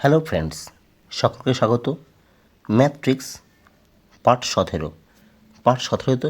Hello friends, সকলকে স্বাগত। Math tricks part 17তে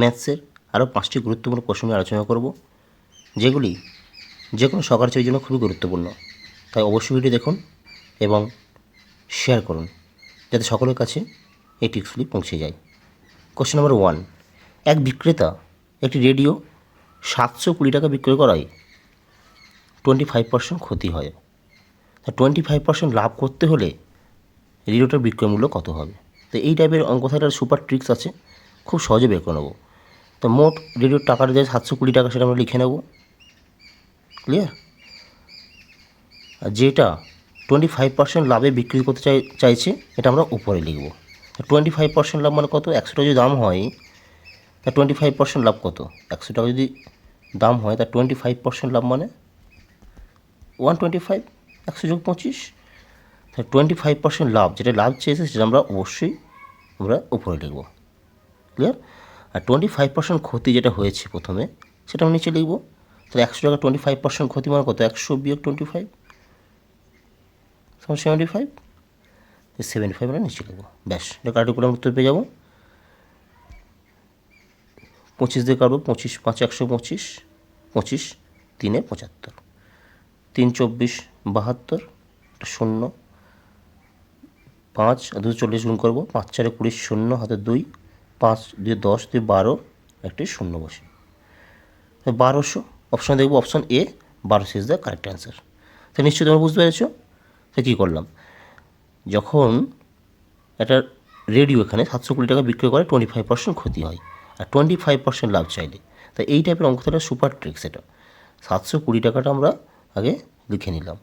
ম্যাথসের আরও 5টি গুরুত্বপূর্ণ প্রশ্ন নিয়ে আলোচনা করব, যেগুলি যে কোনো সরকারি চাকরির জন্য খুবই গুরুত্বপূর্ণ। তাই অবশ্যই ভিডিও দেখুন এবং শেয়ার করুন, যাতে সকলের কাছে এই টিপসগুলি পৌঁছে যায়। কোশ্চেন নাম্বার 1, এক বিক্রেতা একটি রেডিও 720 টাকা বিক্রয় করায় 25% ক্ষতি হয়। 25% লাভ করতে হলে রেডিওটার বিক্রয় মূল্য কত হবে? তো এই টাইপের অঙ্কথাটার সুপার ট্রিক্স আছে, খুব সহজে বের করে নেবো। তো মোট রেডিওর টাকাটা যে 720 টাকা, সেটা আমরা লিখে নেব। ক্লিয়ার? আর যেটা 25% লাভে বিক্রি করতে চাইছে, এটা আমরা উপরে লিখব। 25% লাভ মানে কত? 100 টাকা যদি দাম হয়, তা 25% লাভ কত? 100 টাকা যদি দাম হয়, তা 25% লাভ মানে 125, 100 যোগ 25। 25% লাভ, যেটা লাভ চেয়েছে সেটা আমরা অবশ্যই উপরে লিখব। ক্লিয়ার? আর 25% ক্ষতি যেটা হয়েছে প্রথমে, সেটা আমরা নিচে লিখব। তাহলে 100 টাকা 25% ক্ষতি মানে কত? 100 বিয়োগ 25 সমান 75। 75 আমরা নিচে লিখব। ব্যাস, এটা কারেক্ট করে আমরা উত্তর পেয়ে যাবো। 25 দিয়ে কাটবো, 25 5 125, 25 3 75, 3 24 72, 0 5 2 40 গুণ করবো, 5 4 20, 0 হাতে 2, 5 2 10, 2 12, একটি 0 বসে 1200। অপশান দেখবো, option A 1200 is the correct answer. তো নিশ্চয়ই তোমরা বুঝতে পেরেছো। তো কী করলাম, যখন একটা রেডিও এখানে 720 টাকা বিক্রি করে 25% ক্ষতি হয়, আর 25% লাভ চাইলে, তাই এই টাইপের অঙ্কটা সুপার ট্রিক্স। এটা 720 টাকাটা আমরা আগে লিখে নিলাম,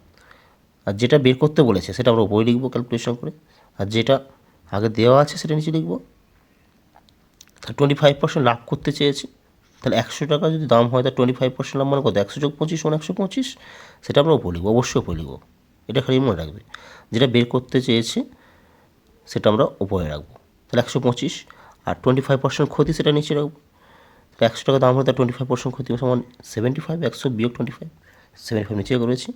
আর যেটা বের করতে বলেছে সেটা আমরা উপরে লিখবো ক্যালকুলেশন করে, আর যেটা আগে দেওয়া আছে সেটা নিচে লিখবো। তাহলে 25% লাভ করতে চেয়েছি, তাহলে 100 টাকা যদি দাম হয়, তার 25% লাভ মানে কত? 100 যোগ 25 মানে 125, সেটা আমরা উপরে লিখবো, অবশ্যই উপরে লিখবো। এটা খালি মনে রাখবে, যেটা বের করতে চেয়েছে সেটা আমরা উপরে রাখবো। তাহলে 125, আর 25% ক্ষতি সেটা নিচে রাখবো। তাহলে 100 টাকা দাম হলে তার 25% ক্ষতি সমান 75, 100 বিয়োগ 25, 75 নিচে করেছি,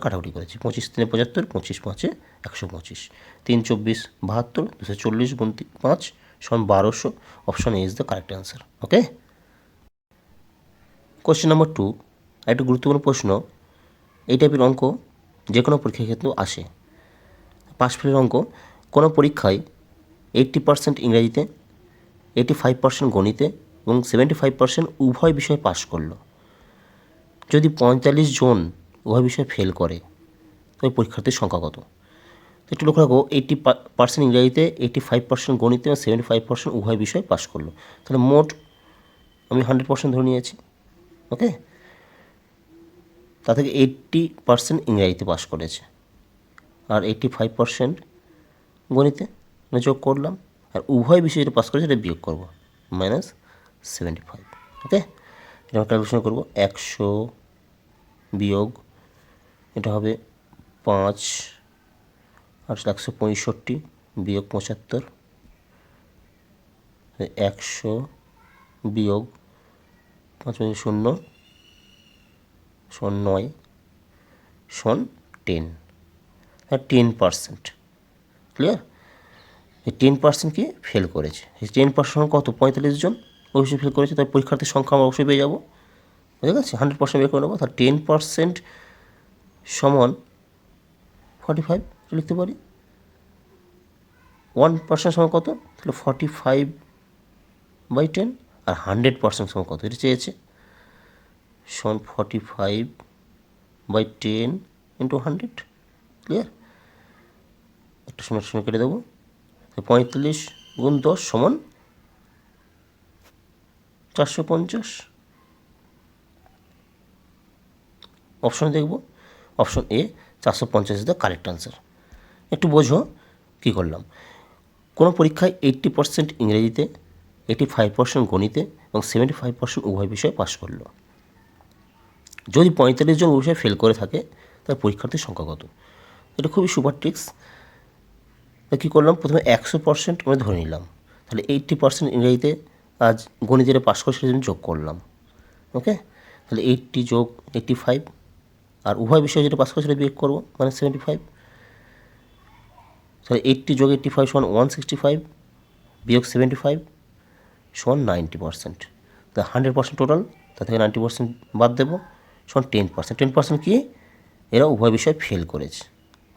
কাটাকুটি করেছি। 25 3 75, 25 5 125, 3 24 72, 240 গুণ 5 সমান 1200। Option A is the correct answer. Okay. Question number 2, একটা গুরুত্বপূর্ণ প্রশ্ন। এই টাইপের অঙ্ক যে কোনো পরীক্ষার ক্ষেত্রে আসে। পাস ফেলের অঙ্ক, কোনো পরীক্ষায় 80% ইংরাজিতে, 85% গণিতে এবং 75% উভয় বিষয়ে পাস করলো। যদি 45 জন উভয় বিষয়ে ফেল করে, তবে পরীক্ষার্থীর সংখ্যা কত? তো একটু লক্ষ্য রাখো, 80% ইংরাজিতে, 85% গণিতে এবং 75% উভয় বিষয়ে পাস করলো। তাহলে মোট আমি 100% ধরে নিয়েছি। ওকে, তা থেকে 80% ইংরাজিতে পাস করেছে, আর 85% গণিতে যোগ করলাম, আর উভয় বিষয়ে যেটা পাস করেছে সেটা বিয়োগ করবো, -75। ওকে, এটা আমরা ক্যালকুলেশন করবো। 100 বিয়োগ, এটা হবে 5 আর 165 বিয়োগ 75, 100 বিয়োগ 5 0 সমান 9 সমান 10, আর 10%। ক্লিয়ার? এই 10% কি ফেল করেছে, এই 10% কত? 45 জন অবশ্যই ফেল করেছে, তাই পরীক্ষার্থীর সংখ্যা আমরা অবশ্যই পেয়ে যাবো। বুঝে গেছে? 100% বের করে নেবো। তাহলে 10% সমান 45 লিখতে পারি। 1% সমান কত? তাহলে 45/10, আর 100% সমান কত? এটা চেয়েছে, সমান 45/10 ইন্টু 100। ক্লিয়ার? একটা সময় কেটে দেবো। 45 গুণ 10 সমান 450। অপশন দেখব, option A 450 is the correct answer. একটু বোঝো কী করলাম। কোনো পরীক্ষায় 80% ইংরেজিতে, 85% গণিতে এবং 75% উভয় বিষয়ে পাস করলো। যদি 45 জন বিষয়ে ফেল করে থাকে, তার পরীক্ষার্থীর সংখ্যা কত? এটা খুবই সুপার ট্রিক্স। তা কী করলাম, প্রথমে 100% আমরা ধরে নিলাম। তাহলে 80% ইংরেজিতে, আজ গণিতে পাস করে সেটা যোগ করলাম। ওকে, তাহলে 80 যোগ 85, আর উভয় বিষয়ে যেটা পাস করে সেটা বিয়োগ করবো, মানে 75। তাহলে 80 যোগ 85 সমান 165 বিয়োগ 75 সমান 90%। তা 100% টোটাল, তা থেকে 90% বাদ দেবো সমান 10%। 10% কি, এরা উভয় বিষয় ফেল করেছে,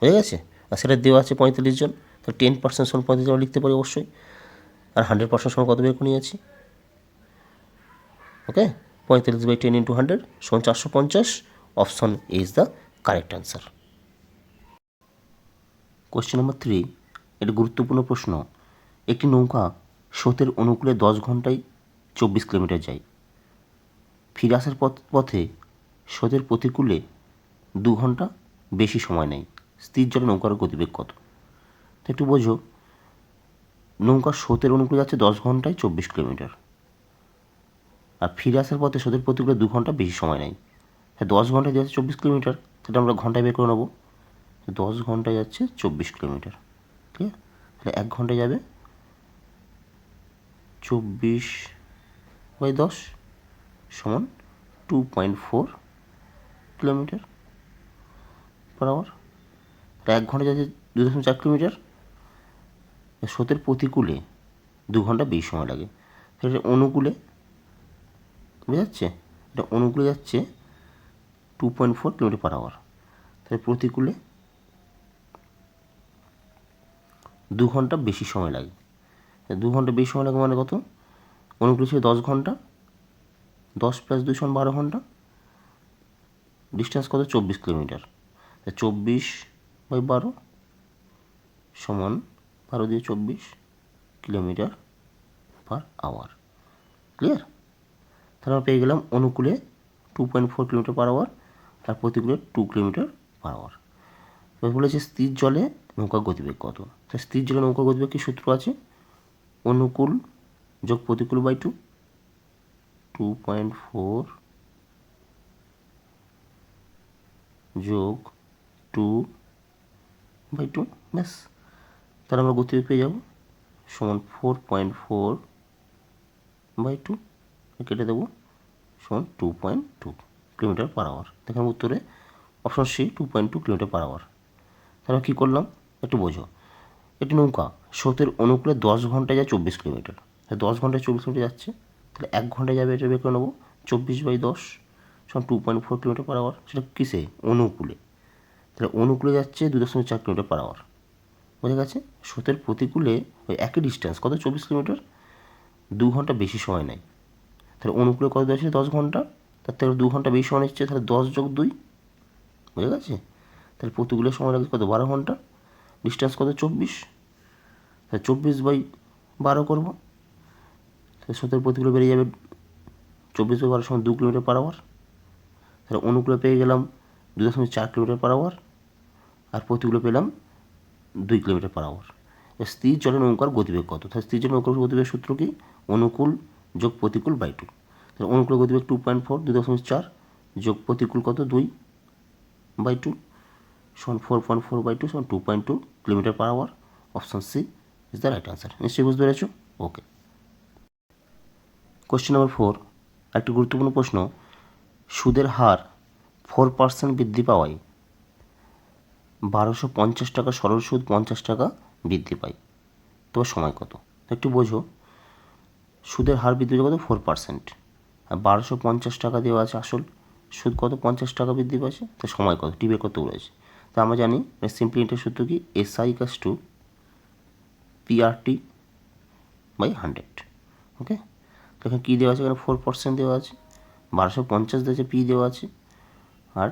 হয়ে গেছে। আর সেটা দেওয়া আছে 45 জন, তো 10% সমান 45 জন লিখতে পারি অবশ্যই। আর 100% সমান কত বের করে নিয়েছি, ওকে, 45/10 × 100 সমান 450। Option A is the correct answer. Question number 3, এটি গুরুত্বপূর্ণ প্রশ্ন। একটি নৌকা স্রোতের অনুকূলে 10 ঘন্টায় 24 কিলোমিটার যায়। ফিরে আসার পথে স্রোতের প্রতিকূলে 2 ঘন্টা বেশি সময় নেয়। স্থির জলে নৌকার গতিবেগ কত? তো একটু বোঝো, নৌকা স্রোতের অনুকূলে যাচ্ছে 10 ঘন্টায় 24 কিলোমিটার, আর ফিরে আসার পথে স্রোতের প্রতিকূলে 2 ঘন্টা বেশি সময় নেয়। 10 ঘন্টায় যাচ্ছে 24 কিলোমিটার, সেটা আমরা ঘন্টায় বের করে নেবো। 10 ঘন্টায় যাচ্ছে 24 কিলোমিটার, ঠিক আছে। তাহলে 1 ঘন্টায় যাবে 24/10 সমান 2.4 কিলোমিটার পার আওয়ার। তাহলে 1 ঘন্টা যাচ্ছে 2.4 কিলোমিটার, স্রোতের প্রতিকূলে 2 ঘন্টা বেশি সময় লাগে। এটা অনুকূলে, বুঝা যাচ্ছে, এটা অনুকূলে যাচ্ছে 2.4 কিলোমিটার পার আওয়ার। তাহলে প্রতিকূলে 2 ঘন্টা বেশি সময় লাগে। 2 ঘন্টা বেশি সময় লাগে মানে কত? অনুকূলে ছিল 10 ঘন্টা, 10 + 2 সমান 12 ঘন্টা। ডিস্টেন্স কত? 24 কিলোমিটার। 24/12 সমান 12 দিয়ে 24 কিলোমিটার পার আওয়ার। ক্লিয়ার? তাহলে আমরা পেয়ে গেলাম অনুকূলে 2.4 কিলোমিটার পার আওয়ার, আর প্রতিকূলে 2 কিলোমিটার পার আওয়ার। এবার বলেছে স্থির জলে নৌকার গতিবেগ কত? তো স্থির জলে নৌকার গতিবেগ কি সূত্র আছে? অনুকূল যোগ প্রতিকূল বাই 2, 2.4 যোগ 2/2, ব্যাস। তাহলে আমরা গতিবেগ পেয়ে যাব সমান 4.4/2, কেটে দেবো সমান 2.2 কিলোমিটার পার আওয়ার। দেখেন উত্তরে option C 2.2 kilometre per hour. তাহলে কী করলাম একটু বোঝো। একটি নৌকা স্রোতের অনুকূলে 10 ঘন্টায় যায় 24 কিলোমিটার। তাহলে 10 ঘন্টায় 24 কিলোমিটার যাচ্ছে, তাহলে 1 ঘন্টায় যাবে, এটা বের করে নেবো 24/10 সমান 2.4 কিলোমিটার পার আওয়ার। সেটা কিসে? অনুকূলে। তাহলে অনুকূলে যাচ্ছে 2.4 কিলোমিটার পার আওয়ার, বোঝা গেছে। স্রোতের প্রতিকূলে ওই একই ডিস্টেন্স কত? 24 কিলোমিটার, 2 ঘন্টা বেশি সময় নেয়। তাহলে অনুকূলে কত দেওয়া আছে? 10 ঘন্টা, তার থেকে 2 ঘন্টা বেশি সময় নিচ্ছে, তাহলে 10 যোগ 2, বোঝা গেছে। তাহলে প্রতিকূলের সময় লাগছে কত? 12 ঘন্টা, ডিস্টেন্স কত? 24, তাহলে 24/12 করবো। তাহলে স্রোতের প্রতিকূলে বেরিয়ে যাবে 24/12 সমান 2 কিলোমিটার পার আওয়ার। তাহলে অনুকূলে পেয়ে গেলাম 2.4 কিলোমিটার পার আওয়ার, আর প্রতিকূলে পেলাম 2 কিলোমিটার পার আওয়ার। স্থির জলে নৌকার গতিবেগ কত? তাহলে স্থির জলে নৌকার গতিবেগ সূত্র কি? অনুকূল যোগ প্রতিকূল বাই 2। তাহলে অনুকূল গতিবেগ 2.4, 2.4 যোগ প্রতিকূল কত? 2/2 সমান 4.4/2 সমান 2.2 kilometre per hour. Option C is the right answer. নিশ্চয়ই বুঝতে পেরেছো? ওকে। কোশ্চেন নম্বর 4, একটি গুরুত্বপূর্ণ প্রশ্ন। সুদের হার 4% বৃদ্ধি পাওয়ায় 1250 টাকা সরল সুদ 50 টাকা বৃদ্ধি পায়, তবে সময় কত? একটু বোঝো, সুদের হার বৃদ্ধি কত? 4%, আর 1250 টাকা দেওয়া আছে আসল, সুদ কত? 50 টাকা বৃদ্ধি পাচ্ছে, তো সময় কত? টি বের করতে বলেছে। তো আমরা জানি সিম্পলি ইন্টারেস্ট সূত্র কি? SI = PRT/100। ওকে, তো এখানে কী দেওয়া আছে? এখানে 4% দেওয়া আছে, 1250 দেওয়া আছে, পি দেওয়া আছে, আর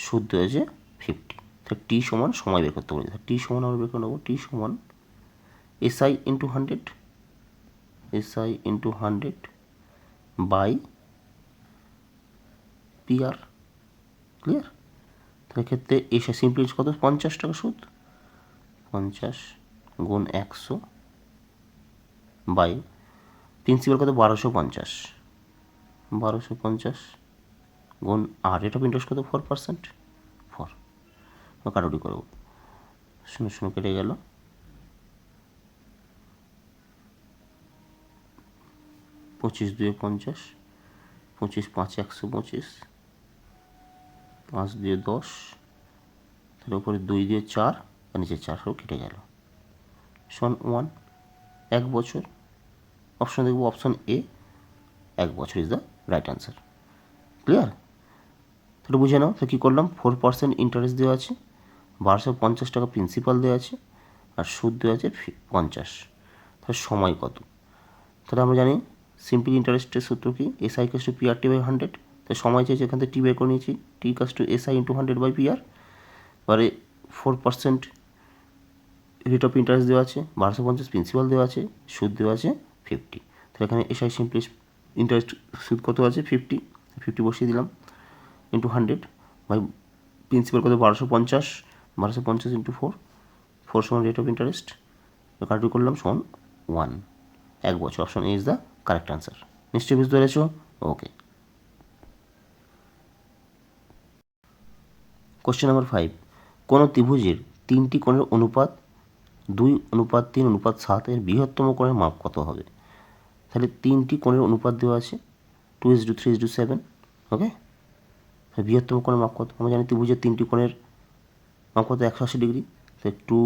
সুদ দেওয়া আছে 50। তো টি সমান সময় বের করতে বলেছে। টি সমান আমরা বের করে নেবো, টি সমান SI × 100, SI × 100 by PR। Clear? তাহলে ক্ষেত্রে এসে সিম্পলি কত? 50 টাকা সুদ, 50 গুণ 100 বাই প্রিন্সিপাল কত? 1250, 1250 গুণ আর এটা ইন্টারেস্ট কত? 4%, 4। কাটাকুটি করবো, 0 0 কেটে গেল, 25 × 2 = 50, 25 × 5 = 125, 5 × 2 = 10, তার উপরে 2 × 4 আর নিচে 4 সব কেটে গেল। সমান 1, 1 বছর। অপশন দেখব অপশন এ, 1 বছর is the right answer. Clear? তাহলে বুঝে নাও। তো কী করলাম, 4% ইন্টারেস্ট দেওয়া আছে, 1250 টাকা প্রিন্সিপাল দেওয়া আছে, আর সুদ দেওয়া আছে 50। তাহলে সময় কত? তাহলে আমরা জানি সিম্পল ইন্টারেস্টের সূত্র কি, SI equals to PR T by 100। তাই সময় চাইছে, এখান থেকে টি বের করে নিয়েছি, T equals to SI into 100 by PR. এবারে 4% রেট অফ ইন্টারেস্ট দেওয়া আছে, 1250 প্রিন্সিপাল দেওয়া আছে, সুদ দেওয়া আছে 50। তাহলে এখানে এসআই সিম্পলি ইন্টারেস্ট সুদ কত আছে 50, 50 বসিয়ে দিলাম, ইন্টু 100 বাই প্রিন্সিপাল কত 1250, 1250 ইন্টু 4, 4 সমান রেট অফ ইন্টারেস্ট, কাটি করলাম সমান 1, 1 বছর। Option A is the correct answer. নিশ্চয়ই বুঝতে পেরেছো? ওকে। কোশ্চেন নাম্বার 5, কোনো ত্রিভুজের 3টি কোণের অনুপাত 2:3:7 এর বৃহত্তম কোণের মাপ কত হবে? তাহলে 3টি কোণের অনুপাত দেওয়া আছে, 2:3:7। ওকে, বৃহত্তম কোণের মাপ কত? আমরা জানি ত্রিভুজের 3টি কোণের মাপ কত, 180 ডিগ্রি। তাহলে 2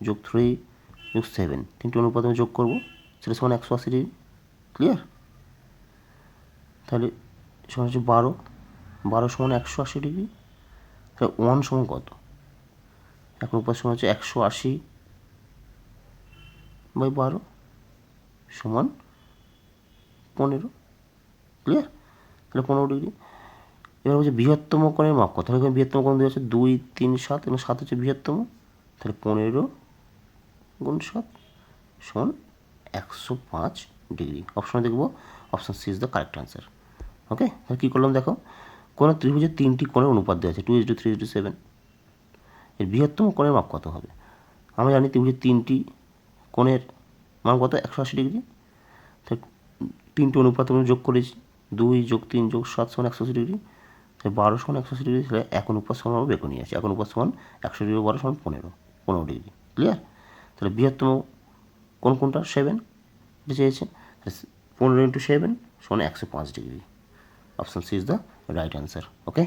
যোগ 3 যোগ 7, 3টি অনুপাত আমি যোগ করবো, সেটা সমান 180 ডিগ্রি। ক্লিয়ার? তাহলে সমান হচ্ছে 12, 12 সমান 180 ডিগ্রি। তাহলে 1 সমান কত? এখন উপায় সমান হচ্ছে 180 বাই 12 সমান 15। ক্লিয়ার? তাহলে 15 ডিগ্রি। এবার হচ্ছে বৃহত্তম কোণের মাপ কত? তাহলে বৃহত্তম কোণ দেওয়া হচ্ছে 2, 3, 7 এবং 7 হচ্ছে বৃহত্তম। তাহলে 15 গুণ 7 সমান 105 ডিগ্রি। অপশনে দেখবো option C is the correct answer. Okay, তাহলে কী করলাম দেখো, কোনো ত্রিভুজের 3টি কোণের অনুপাত দেওয়া আছে, 2:3:7। এর বৃহত্তম কোণের মাপ কত হবে? আমরা জানি ত্রিভুজের 3টি কোণের মান কত, 180 ডিগ্রি। তাহলে 3টি অনুপাত আমরা যোগ করেছি, 2 যোগ 3 যোগ 7 সমান 180 ডিগ্রি। তাহলে 12 সমান 180 ডিগ্রি। তাহলে এক অনুপাত সমান আমরা বের করে নিয়ে আসি, এক অনুপাত সমান 100 ডিগ্রি 12 সমান 15 ডিগ্রি। ক্লিয়ার? তাহলে বৃহত্তম কোনটা? 7 এটা চেয়েছে। 15 ইন্টু 7 সমান 105 degree. Option C is the right answer. Okay.